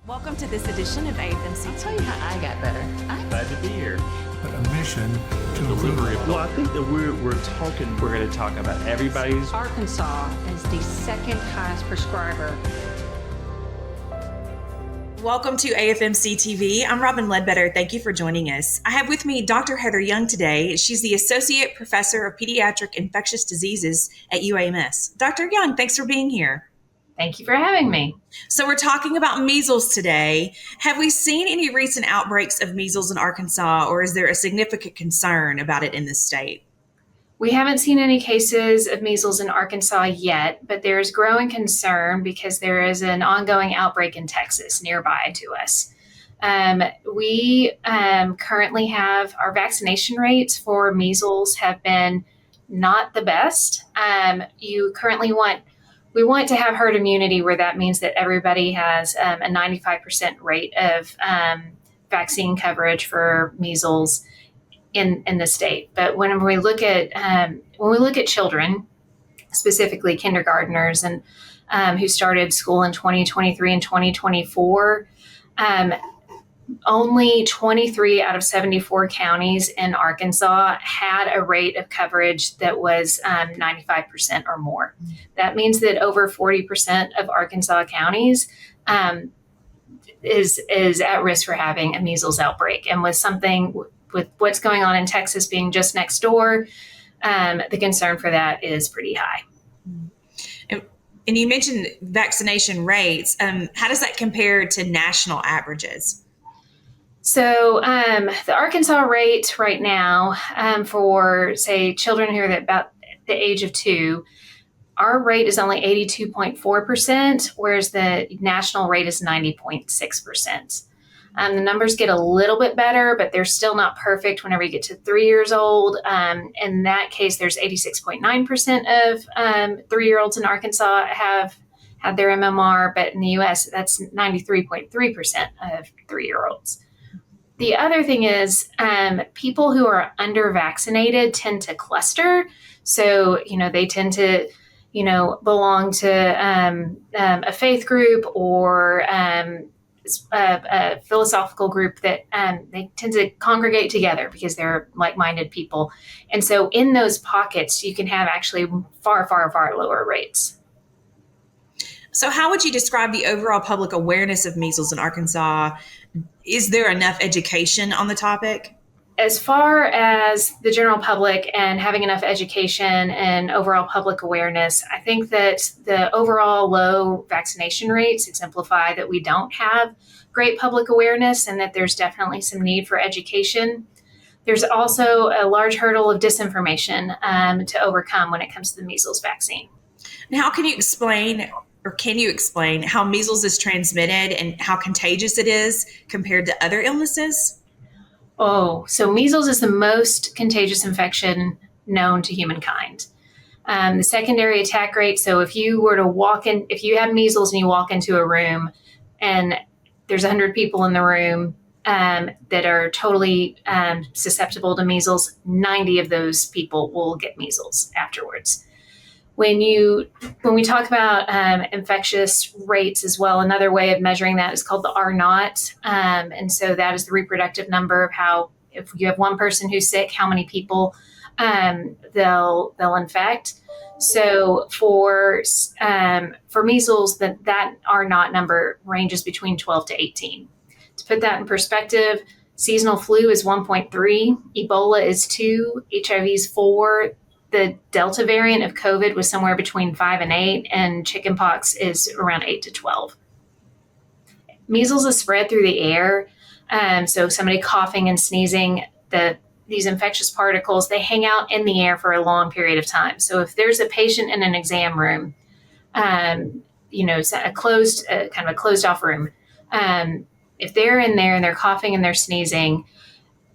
Welcome to this edition of AFMC. I'll tell you how I got better. I'm Glad to be here. But a mission to Delivery improve. of Well, I think that we're going to talk about everybody's. Arkansas is the second highest prescriber. Welcome to AFMC TV. I'm Robin Ledbetter. Thank you for joining us. I have with me Dr. Heather Young today. She's the Associate Professor of Pediatric Infectious Diseases at UAMS. Dr. Young, thanks for being here. Thank you for having me. So we're talking about measles today. Have we seen any recent outbreaks of measles in Arkansas, or is there a significant concern about it in this state? We haven't seen any cases of measles in Arkansas yet, but there is growing concern because there is an ongoing outbreak in Texas nearby to us. We currently have our vaccination rates for measles have been not the best. We want to have herd immunity, where that means that everybody has a 95% rate of vaccine coverage for measles in the state. But when we look at children, specifically kindergartners and who started school in 2023 and 2024, only 23 out of 74 counties in Arkansas had a rate of coverage that was 95% or more. That means that over 40% of Arkansas counties is at risk for having a measles outbreak. And with what's going on in Texas being just next door, the concern for that is pretty high. And you mentioned vaccination rates. How does that compare to national averages? So the Arkansas rate right now for, say, children who are about the age of 2, our rate is only 82.4%, whereas the national rate is 90.6%. The numbers get a little bit better, but they're still not perfect whenever you get to 3 years old. In that case, there's 86.9% of 3-year-olds in Arkansas have had their MMR, but in the U.S., that's 93.3% of 3-year-olds. The other thing is people who are under-vaccinated tend to cluster. So, they tend to, belong to a faith group or a philosophical group that they tend to congregate together because they're like-minded people. And so in those pockets, you can have actually far, far, far lower rates. So how would you describe the overall public awareness of measles in Arkansas? Is there enough education on the topic? As far as the general public and having enough education and overall public awareness, I think that the overall low vaccination rates exemplify that we don't have great public awareness and that there's definitely some need for education. There's also a large hurdle of disinformation to overcome when it comes to the measles vaccine. And how can you explain how measles is transmitted and how contagious it is compared to other illnesses? So measles is the most contagious infection known to humankind. The secondary attack rate, so if you have measles and you walk into a room and there's 100 people in the room that are totally susceptible to measles, 90 of those people will get measles afterwards. When we talk about infectious rates as well, another way of measuring that is called the R naught. And so that is the reproductive number of how, if you have one person who's sick, how many people they'll infect. So for measles, that R naught number ranges between 12 to 18. To put that in perspective, seasonal flu is 1.3, Ebola is 2, HIV is 4. The Delta variant of COVID was somewhere between 5 and 8, and chickenpox is around 8 to 12. Measles is spread through the air. So somebody coughing and sneezing, these infectious particles, they hang out in the air for a long period of time. So if there's a patient in an exam room, kind of a closed off room, if they're in there and they're coughing and they're sneezing,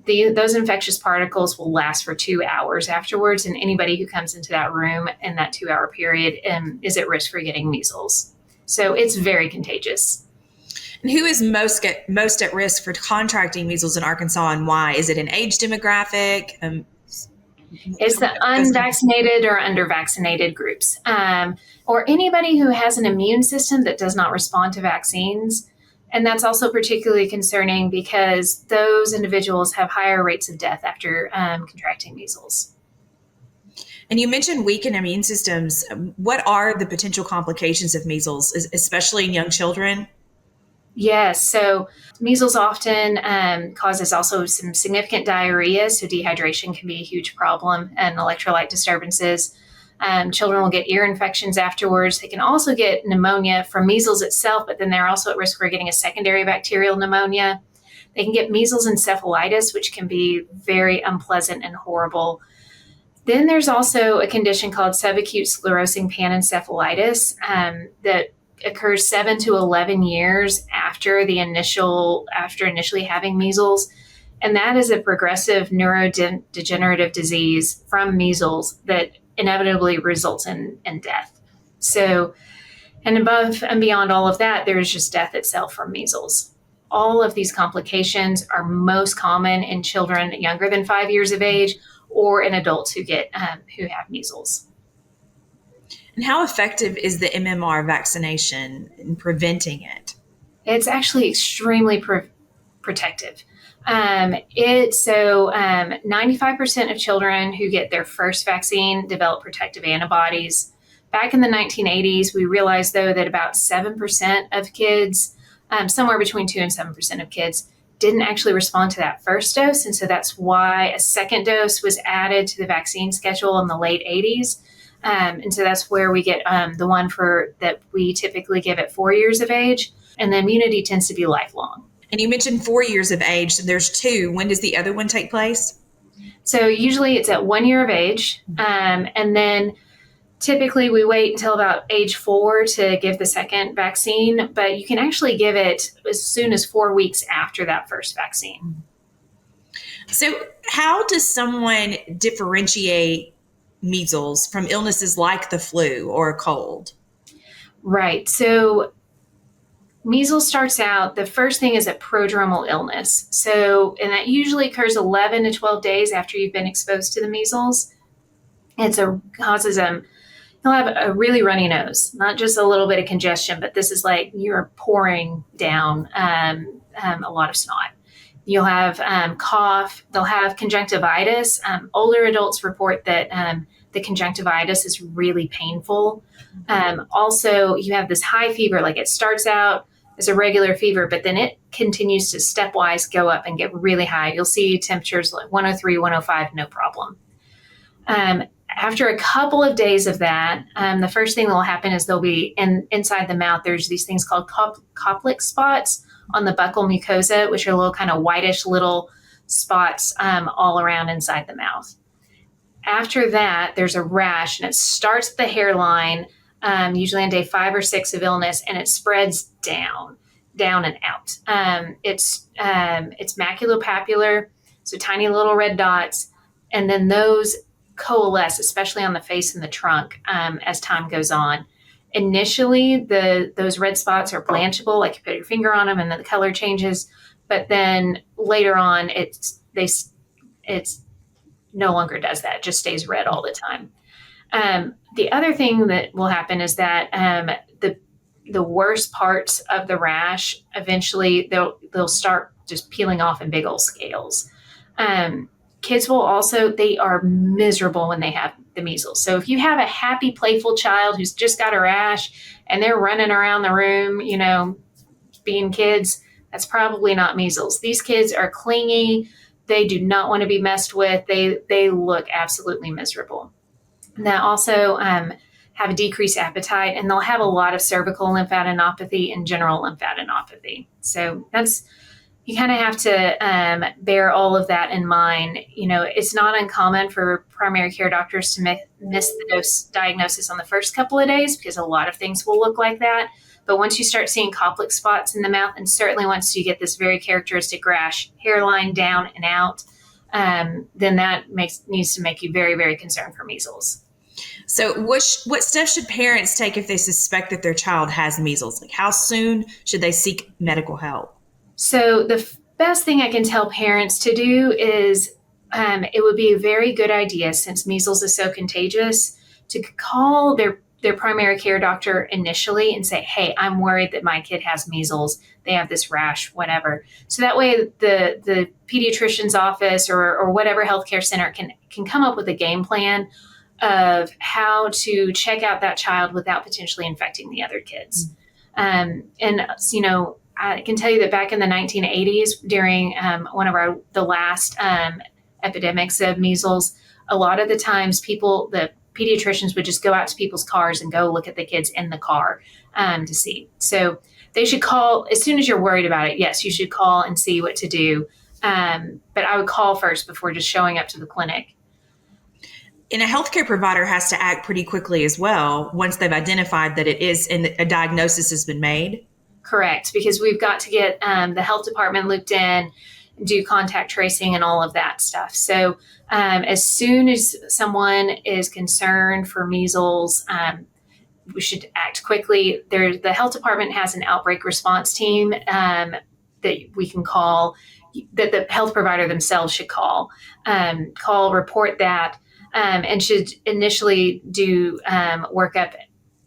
those infectious particles will last for 2 hours afterwards, and anybody who comes into that room in that 2-hour period is at risk for getting measles. So it's very contagious. And who is most at risk for contracting measles in Arkansas, and why? Is it an age demographic? It's the unvaccinated or under-vaccinated groups, or anybody who has an immune system that does not respond to vaccines. And that's also particularly concerning because those individuals have higher rates of death after contracting measles. And you mentioned weakened immune systems. What are the potential complications of measles, especially in young children? Yes, so measles often causes also some significant diarrhea, so dehydration can be a huge problem, and electrolyte disturbances. Children will get ear infections afterwards. They can also get pneumonia from measles itself, but then they're also at risk for getting a secondary bacterial pneumonia. They can get measles encephalitis, which can be very unpleasant and horrible. Then there's also a condition called subacute sclerosing panencephalitis that occurs 7 to 11 years after initially having measles. And that is a progressive neurodegenerative disease from measles that inevitably results in death. So, and above and beyond all of that, there's just death itself from measles. All of these complications are most common in children younger than 5 years of age or in adults who have measles. And how effective is the MMR vaccination in preventing it? It's actually extremely protective. 95% of children who get their first vaccine develop protective antibodies. Back in the 1980s, we realized, though, that about 7% of kids, somewhere between 2 and 7% of kids, didn't actually respond to that first dose. And so that's why a second dose was added to the vaccine schedule in the late 80s. And so that's where we get the one that we typically give at 4 years of age. And the immunity tends to be lifelong. And you mentioned 4 years of age. So there's two. When does the other one take place? So usually it's at 1 year of age. And then typically we wait until about age 4 to give the second vaccine, but you can actually give it as soon as 4 weeks after that first vaccine. So how does someone differentiate measles from illnesses like the flu or a cold? Right. So measles starts out, the first thing is a prodromal illness. So, and that usually occurs 11 to 12 days after you've been exposed to the measles. Causes you'll have a really runny nose, not just a little bit of congestion, but this is like you're pouring down a lot of snot. You'll have cough. They'll have conjunctivitis. Older adults report that the conjunctivitis is really painful. Also, you have this high fever, like it starts out as a regular fever, but then it continues to stepwise go up and get really high. You'll see temperatures like 103, 105, no problem. After a couple of days of that, the first thing that will happen is there'll be inside the mouth, there's these things called Koplik spots on the buccal mucosa, which are little kind of whitish little spots all around inside the mouth. After that, there's a rash, and it starts at the hairline, usually on day 5 or 6 of illness, and it spreads down and out. It's maculopapular, so tiny little red dots, and then those coalesce, especially on the face and the trunk, as time goes on. Initially, those red spots are blanchable, like you put your finger on them and then the color changes. But then later on, it's no longer does that; it just stays red all the time. The other thing that will happen is that the worst parts of the rash eventually they'll start just peeling off in big old scales. Kids they are miserable when they have the measles. So if you have a happy, playful child who's just got a rash and they're running around the room, being kids, that's probably not measles. These kids are clingy. They do not want to be messed with. They look absolutely miserable. And they also have a decreased appetite, and they'll have a lot of cervical lymphadenopathy and general lymphadenopathy. So you kind of have to bear all of that in mind. It's not uncommon for primary care doctors to miss the dose diagnosis on the first couple of days because a lot of things will look like that. But once you start seeing Koplik spots in the mouth, and certainly once you get this very characteristic rash, hairline down and out, then that needs to make you very, very concerned for measles. So what steps should parents take if they suspect that their child has measles? Like how soon should they seek medical help? So the best thing I can tell parents to do is it would be a very good idea, since measles is so contagious, to call their primary care doctor initially and say, hey, I'm worried that my kid has measles. They have this rash, whatever. So that way the pediatrician's office or whatever healthcare center can come up with a game plan of how to check out that child without potentially infecting the other kids. And, you know, I can tell you that back in the 1980s, during one of the last epidemics of measles, a lot of the times the pediatricians would just go out to people's cars and go look at the kids in the car to see. So they should call as soon as you're worried about it. Yes, you should call and see what to do. But I would call first before just showing up to the clinic. And a healthcare provider has to act pretty quickly as well once they've identified that it is and a diagnosis has been made. Correct, because we've got to get the health department looped in, do contact tracing and all of that stuff. So as soon as someone is concerned for measles, we should act quickly. The health department has an outbreak response team that we can call, that the health provider themselves should call, report that, and should initially do workup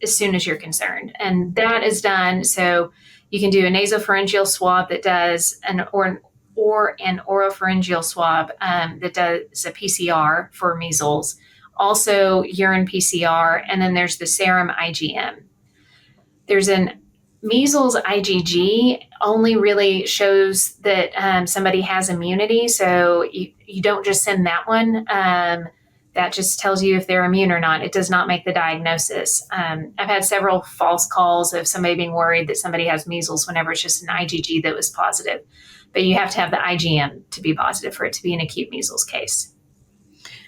as soon as you're concerned. And that is done. So you can do a nasopharyngeal swab that does or an oropharyngeal swab that does a PCR for measles, also urine PCR, and then there's the serum IgM. There's an measles IgG only really shows that somebody has immunity, so you don't just send that one. That just tells you if they're immune or not. It does not make the diagnosis. I've had several false calls of somebody being worried that somebody has measles whenever it's just an IgG that was positive. But you have to have the IgM to be positive for it to be an acute measles case.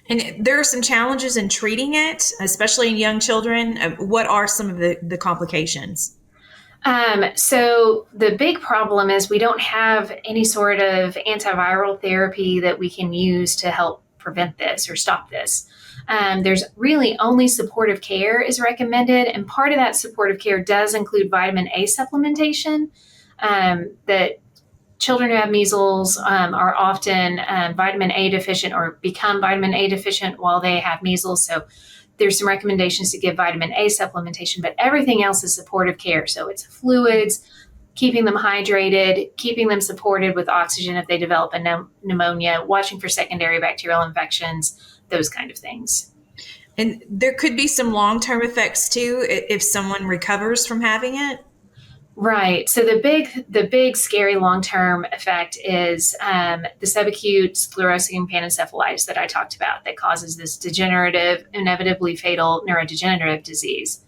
And there are some challenges in treating it, especially in young children. What are some of the complications? So the big problem is we don't have any sort of antiviral therapy that we can use to help prevent this or stop this. There's really only supportive care is recommended, and part of that supportive care does include vitamin A supplementation. That children who have measles are often vitamin A deficient or become vitamin A deficient while they have measles. So there's some recommendations to give vitamin A supplementation, but everything else is supportive care. So it's fluids, keeping them hydrated, keeping them supported with oxygen if they develop a pneumonia, watching for secondary bacterial infections, those kind of things. And there could be some long-term effects too if someone recovers from having it. Right. So the big scary long-term effect is the subacute sclerosing panencephalitis that I talked about that causes this degenerative, inevitably fatal neurodegenerative disease.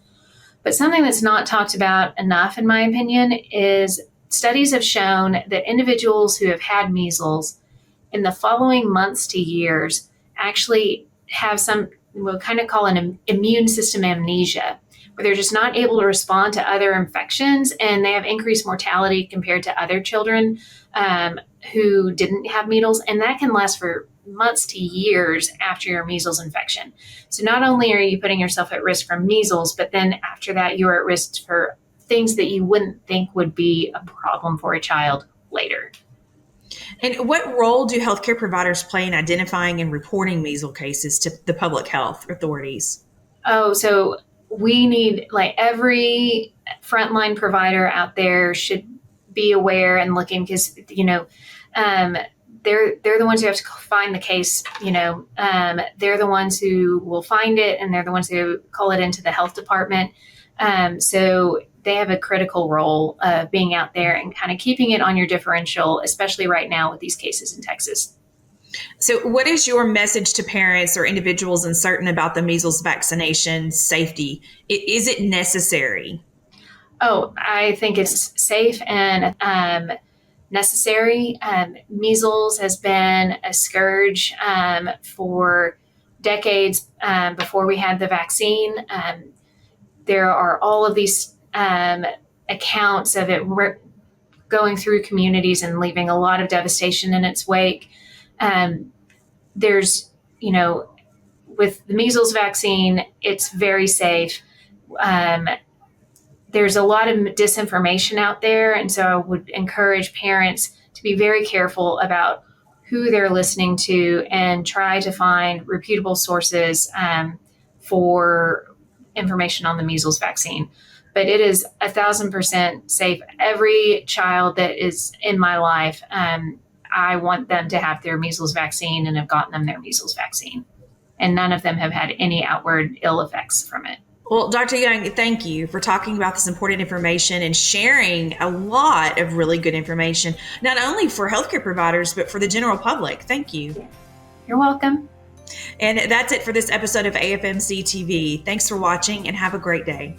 But something that's not talked about enough, in my opinion, is studies have shown that individuals who have had measles in the following months to years actually have some, we'll kind of call an immune system amnesia, where they're just not able to respond to other infections, and they have increased mortality compared to other children who didn't have measles, and that can last for months to years after your measles infection. So not only are you putting yourself at risk from measles, but then after that, you're at risk for things that you wouldn't think would be a problem for a child later. And what role do healthcare providers play in identifying and reporting measles cases to the public health authorities? Oh, so we need, like, every frontline provider out there should be aware and looking, because, you know, they're the ones who have to find the case, you know, they're the ones who will find it, and they're the ones who call it into the health department. So they have a critical role of being out there and kind of keeping it on your differential, especially right now with these cases in Texas. So what is your message to parents or individuals uncertain about the measles vaccination safety? Is it necessary? Oh, I think it's safe and necessary. Measles has been a scourge for decades before we had the vaccine. There are all of these accounts of it going through communities and leaving a lot of devastation in its wake. There's, you know, with the measles vaccine, it's very safe. There's a lot of disinformation out there, and so I would encourage parents to be very careful about who they're listening to and try to find reputable sources for information on the measles vaccine, but it is 1,000% safe. Every child that is in my life, I want them to have their measles vaccine and have gotten them their measles vaccine. And none of them have had any outward ill effects from it. Well, Dr. Young, thank you for talking about this important information and sharing a lot of really good information, not only for healthcare providers, but for the general public. Thank you. You're welcome. And that's it for this episode of AFMC TV. Thanks for watching and have a great day.